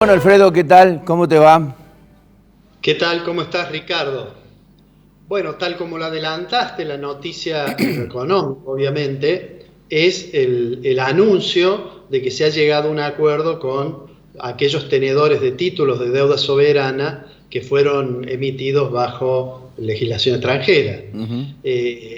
Bueno, Alfredo, ¿qué tal? ¿Cómo te va? ¿Qué tal? ¿Cómo estás, Ricardo? Bueno, tal como lo adelantaste, la noticia en lo económico, obviamente, es el anuncio de que se ha llegado a un acuerdo con aquellos tenedores de títulos de deuda soberana que fueron emitidos bajo legislación extranjera. Ujú.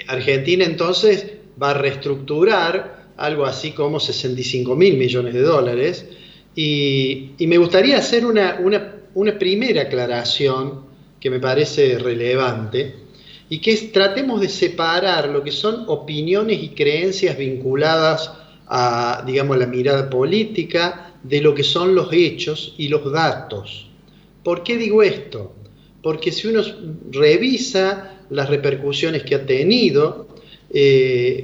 Argentina entonces va a reestructurar algo así como 65.000 millones de dólares y me gustaría hacer una primera aclaración que me parece relevante y que es tratemos de separar lo que son opiniones y creencias vinculadas a, digamos, la mirada política de lo que son los hechos y los datos. ¿Por qué digo esto? Porque si uno revisa las repercusiones que ha tenido,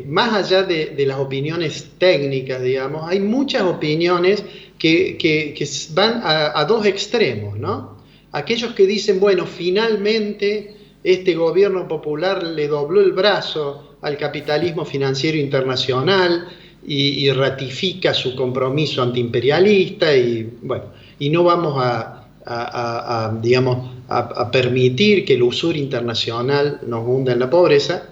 más allá de las opiniones técnicas, digamos, hay muchas opiniones que van a dos extremos, ¿no? Aquellos que dicen, bueno, finalmente este gobierno popular le dobló el brazo al capitalismo financiero internacional y ratifica su compromiso antiimperialista y, bueno, y no vamos digamos, a permitir que el usura internacional nos hunda en la pobreza.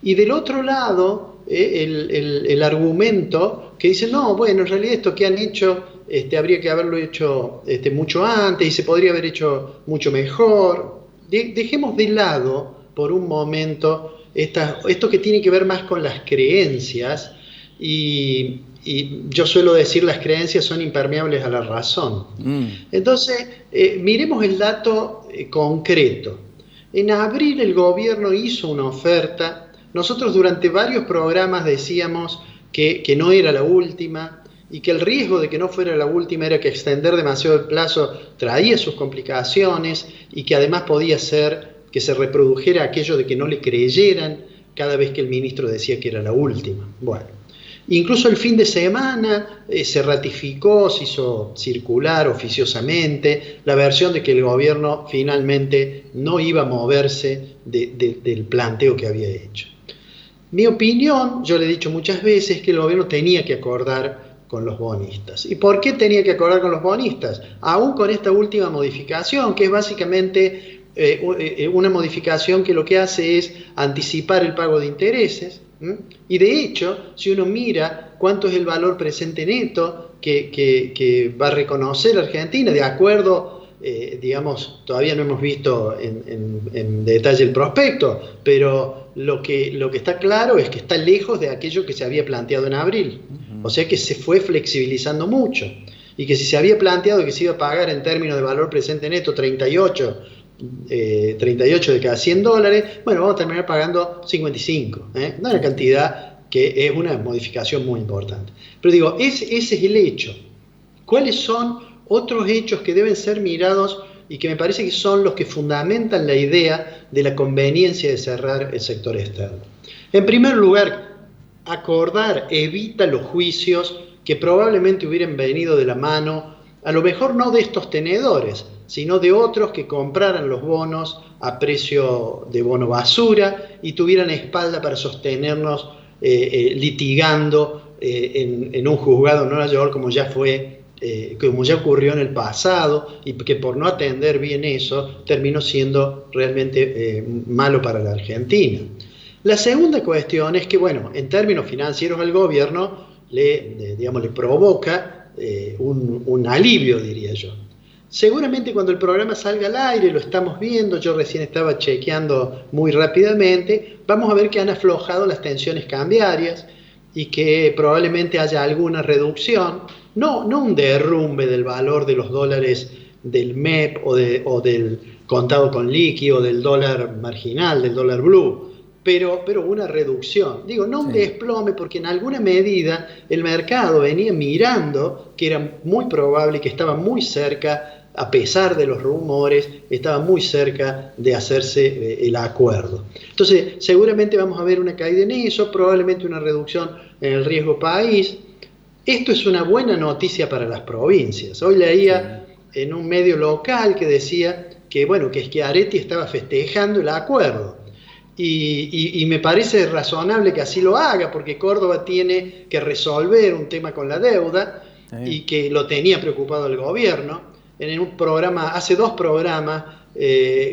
Y del otro lado, el argumento que dice, no, bueno, en realidad esto que han hecho habría que haberlo hecho mucho antes y se podría haber hecho mucho mejor. Dejemos de lado por un momento esto que tiene que ver más con las creencias y yo suelo decir las creencias son impermeables a la razón. Mm. Entonces, miremos el dato concreto. En abril el gobierno hizo una oferta. Nosotros durante varios programas decíamos que no era la última y que el riesgo de que no fuera la última era que extender demasiado el plazo traía sus complicaciones y que además podía ser que se reprodujera aquello de que no le creyeran cada vez que el ministro decía que era la última. Bueno, incluso el fin de semana se ratificó, se hizo circular oficiosamente la versión de que el gobierno finalmente no iba a moverse del planteo que había hecho. Mi opinión, yo le he dicho muchas veces, que el gobierno tenía que acordar con los bonistas. ¿Y por qué tenía que acordar con los bonistas? Aún con esta última modificación, que es básicamente una modificación que lo que hace es anticipar el pago de intereses. Y de hecho, si uno mira cuánto es el valor presente neto que va a reconocer Argentina, de acuerdo, digamos, todavía no hemos visto en detalle el prospecto, pero lo que está claro es que está lejos de aquello que se había planteado en abril. O sea que se fue flexibilizando mucho. Y que si se había planteado que se iba a pagar en términos de valor presente neto 38 de cada 100 dólares, bueno, vamos a terminar pagando 55, no una cantidad que es una modificación muy importante. Pero digo, ese es el hecho. ¿Cuáles son otros hechos que deben ser mirados y que me parece que son los que fundamentan la idea de la conveniencia de cerrar el sector externo? En primer lugar, acordar evita los juicios que probablemente hubieran venido de la mano, a lo mejor no de estos tenedores, sino de otros que compraran los bonos a precio de bono basura y tuvieran espalda para sostenernos litigando en un juzgado en Nueva York como ya ocurrió en el pasado y que por no atender bien eso terminó siendo realmente malo para la Argentina. La segunda cuestión es que, bueno, en términos financieros al gobierno le provoca un alivio, diría yo. Seguramente cuando el programa salga al aire, lo estamos viendo, yo recién estaba chequeando muy rápidamente, vamos a ver que han aflojado las tensiones cambiarias y que probablemente haya alguna reducción, no un derrumbe del valor de los dólares del MEP o del contado con liqui o del dólar marginal, del dólar blue, pero una reducción. Digo, no un Sí. desplome, porque en alguna medida el mercado venía mirando que era muy probable, que estaba muy cerca, a pesar de los rumores, estaba muy cerca de hacerse el acuerdo. Entonces, seguramente vamos a ver una caída en eso, probablemente una reducción en el riesgo país. Esto es una buena noticia para las provincias. Hoy Sí. leía en un medio local que decía que, bueno, que Schiaretti estaba festejando el acuerdo. Y me parece razonable que así lo haga, porque Córdoba tiene que resolver un tema con la deuda Sí. y que lo tenía preocupado el gobierno. en un programa, hace 2 programas,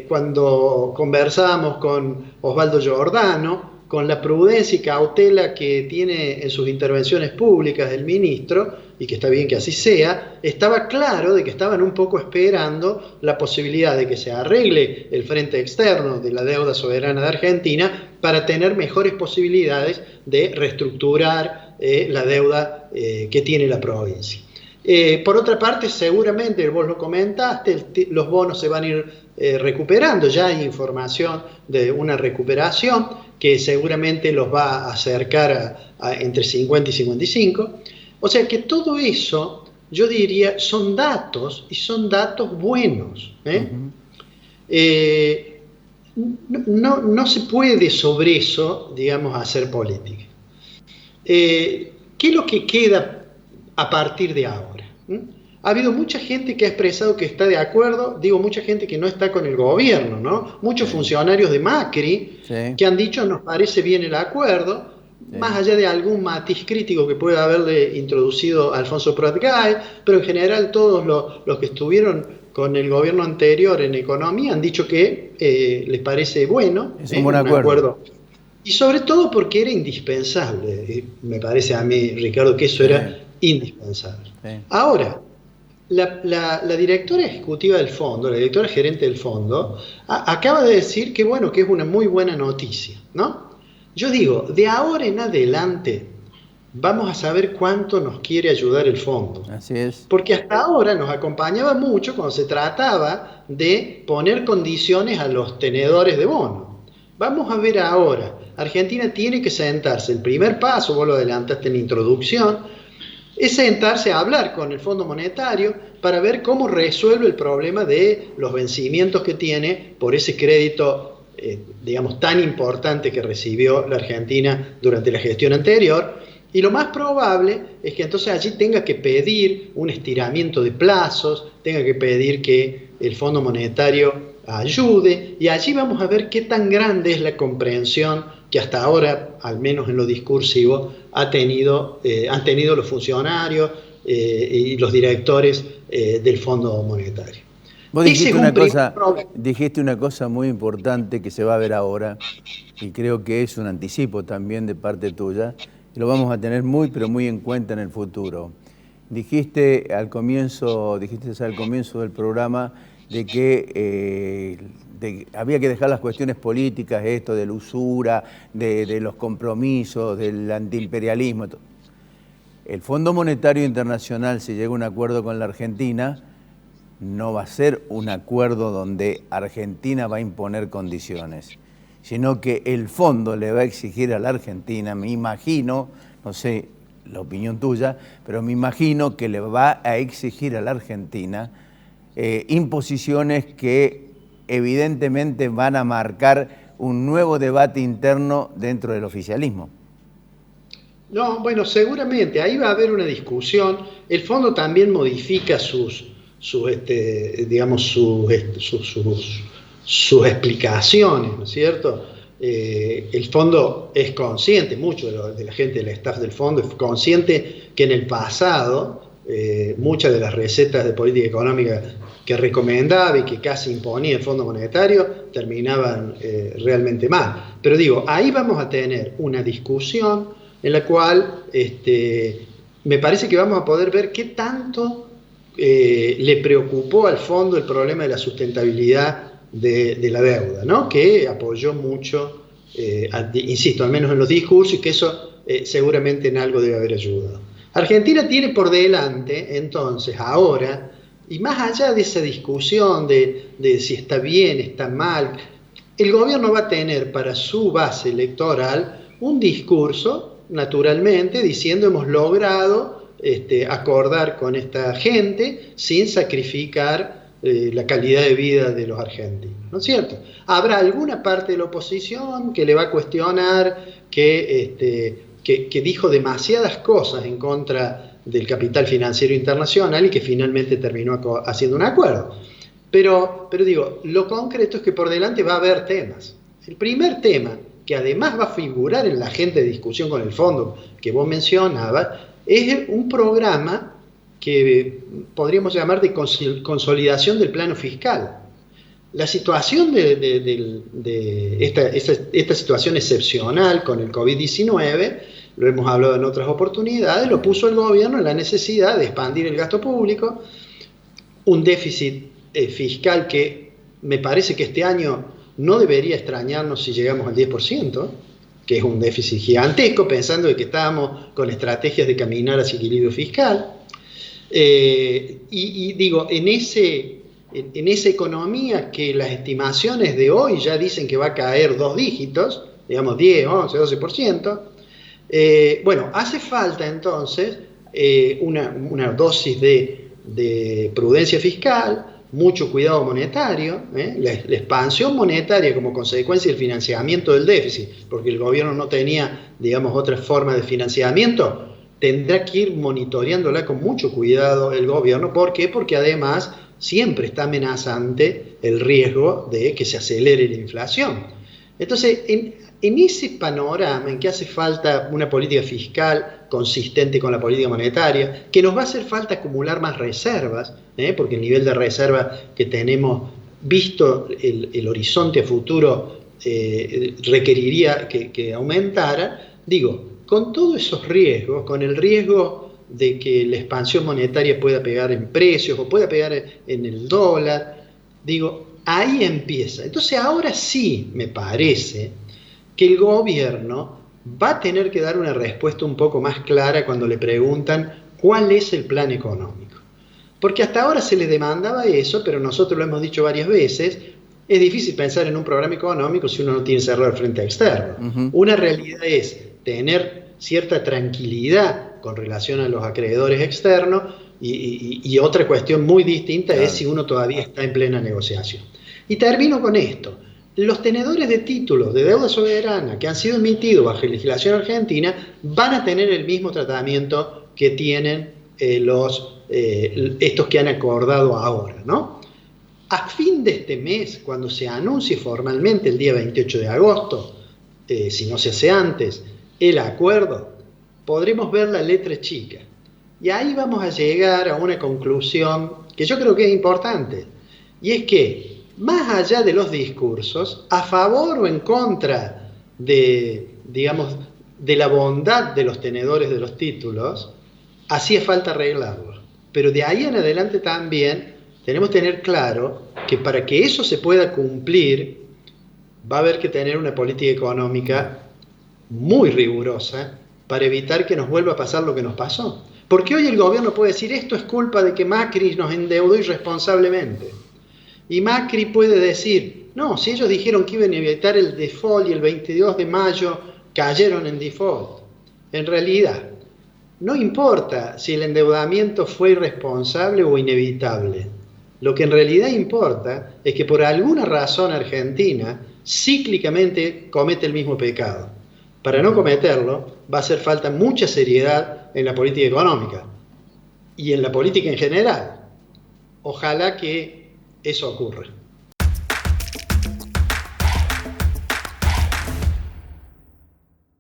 cuando conversábamos con Osvaldo Giordano, con la prudencia y cautela que tiene en sus intervenciones públicas el ministro, y que está bien que así sea, estaba claro de que estaban un poco esperando la posibilidad de que se arregle el frente externo de la deuda soberana de Argentina para tener mejores posibilidades de reestructurar la deuda que tiene la provincia. Por otra parte, seguramente, vos lo comentaste, los bonos se van a ir recuperando, ya hay información de una recuperación que seguramente los va a acercar a entre 50 y 55. O sea que todo eso, yo diría, son datos, y son datos buenos. No se puede sobre eso, digamos, hacer política. ¿Qué es lo que queda a partir de ahora? Ha habido mucha gente que ha expresado que está de acuerdo, digo mucha gente que no está con el gobierno, ¿no? Muchos funcionarios de Macri que han dicho nos parece bien el acuerdo, más allá de algún matiz crítico que pueda haberle introducido Alfonso Prat-Gay, pero en general todos los que estuvieron con el gobierno anterior en economía han dicho que les parece bueno, es un buen acuerdo. Y sobre todo porque era indispensable, me parece a mí, Ricardo, que eso era indispensable. Ahora, la directora ejecutiva del fondo, la directora gerente del fondo, acaba de decir que bueno, que es una muy buena noticia, ¿no? Yo digo, de ahora en adelante vamos a saber cuánto nos quiere ayudar el fondo. Así es. Porque hasta ahora nos acompañaba mucho cuando se trataba de poner condiciones a los tenedores de bono. Vamos a ver ahora, Argentina tiene que sentarse, el primer paso, vos lo adelantaste en la introducción, es sentarse a hablar con el Fondo Monetario para ver cómo resuelve el problema de los vencimientos que tiene por ese crédito, digamos, tan importante que recibió la Argentina durante la gestión anterior. Y lo más probable es que entonces allí tenga que pedir un estiramiento de plazos, tenga que pedir que el Fondo Monetario ayude, y allí vamos a ver qué tan grande es la comprensión que hasta ahora, al menos en lo discursivo, han tenido los funcionarios y los directores del Fondo Monetario. Vos dijiste una cosa muy importante que se va a ver ahora, y creo que es un anticipo también de parte tuya, y lo vamos a tener muy, pero muy en cuenta en el futuro. Dijiste al comienzo del programa de que había que dejar las cuestiones políticas, esto de la usura, de los compromisos, del antiimperialismo. El Fondo Monetario Internacional, si llega a un acuerdo con la Argentina, no va a ser un acuerdo donde Argentina va a imponer condiciones, sino que el fondo le va a exigir a la Argentina, me imagino, no sé la opinión tuya, pero me imagino que le va a exigir a la Argentina imposiciones que evidentemente van a marcar un nuevo debate interno dentro del oficialismo. No, bueno, seguramente, ahí va a haber una discusión. El fondo también modifica sus explicaciones, ¿no es cierto? El fondo es consciente, mucho de la gente del staff del fondo es consciente que en el pasado muchas de las recetas de política económica que recomendaba y que casi imponía el Fondo Monetario terminaban realmente mal. Pero digo, ahí vamos a tener una discusión en la cual me parece que vamos a poder ver qué tanto le preocupó al fondo el problema de la sustentabilidad de la deuda, ¿no? Que apoyó mucho, insisto, al menos en los discursos, y que eso seguramente en algo debe haber ayudado. Argentina tiene por delante, entonces, ahora, y más allá de esa discusión de si está bien, está mal, el gobierno va a tener para su base electoral un discurso, naturalmente, diciendo hemos logrado acordar con esta gente sin sacrificar la calidad de vida de los argentinos, ¿no es cierto? Habrá alguna parte de la oposición que le va a cuestionar que dijo demasiadas cosas en contra del capital financiero internacional y que finalmente terminó haciendo un acuerdo. Pero digo, lo concreto es que por delante va a haber temas. El primer tema, que además va a figurar en la agenda de discusión con el fondo que vos mencionabas, es un programa que podríamos llamar de consolidación del plano fiscal. La situación esta situación excepcional con el COVID-19, lo hemos hablado en otras oportunidades, lo puso el gobierno en la necesidad de expandir el gasto público, un déficit fiscal que me parece que este año no debería extrañarnos si llegamos al 10%, que es un déficit gigantesco, pensando de que estábamos con estrategias de caminar hacia equilibrio fiscal. Y digo, en esa economía que las estimaciones de hoy ya dicen que va a caer 2 dígitos, digamos 10, 11, 12%, bueno, hace falta entonces una dosis de prudencia fiscal, mucho cuidado monetario, la expansión monetaria como consecuencia del financiamiento del déficit, porque el gobierno no tenía, digamos, otra forma de financiamiento, tendrá que ir monitoreándola con mucho cuidado el gobierno. ¿Por qué? Porque además siempre está amenazante el riesgo de que se acelere la inflación. Entonces, en ese panorama en que hace falta una política fiscal consistente con la política monetaria, que nos va a hacer falta acumular más reservas, porque el nivel de reserva que tenemos, visto el horizonte a futuro, requeriría que aumentara. Digo, con todos esos riesgos, con el riesgo de que la expansión monetaria pueda pegar en precios o pueda pegar en el dólar, digo, ahí empieza. Entonces ahora sí me parece que el gobierno va a tener que dar una respuesta un poco más clara cuando le preguntan cuál es el plan económico. Porque hasta ahora se le demandaba eso, pero nosotros lo hemos dicho varias veces, es difícil pensar en un programa económico si uno no tiene cerrado el frente externo. Una realidad es tener cierta tranquilidad con relación a los acreedores externos y otra cuestión muy distinta es si uno todavía está en plena negociación. Y termino con esto. Los tenedores de títulos de deuda soberana que han sido emitidos bajo legislación argentina van a tener el mismo tratamiento que tienen estos que han acordado ahora, ¿no? A fin de este mes, cuando se anuncie formalmente el día 28 de agosto, si no se hace antes, el acuerdo, podremos ver la letra chica. Y ahí vamos a llegar a una conclusión que yo creo que es importante, y es que más allá de los discursos, a favor o en contra de la bondad de los tenedores de los títulos, hacía falta arreglarlo. Pero de ahí en adelante también tenemos que tener claro que para que eso se pueda cumplir, va a haber que tener una política económica muy rigurosa para evitar que nos vuelva a pasar lo que nos pasó. Porque hoy el gobierno puede decir, esto es culpa de que Macri nos endeudó irresponsablemente. Y Macri puede decir, no, si ellos dijeron que iban a evitar el default y el 22 de mayo cayeron en default. En realidad, no importa si el endeudamiento fue irresponsable o inevitable. Lo que en realidad importa es que por alguna razón Argentina cíclicamente comete el mismo pecado. Para no cometerlo, va a hacer falta mucha seriedad en la política económica y en la política en general. Ojalá que eso ocurra.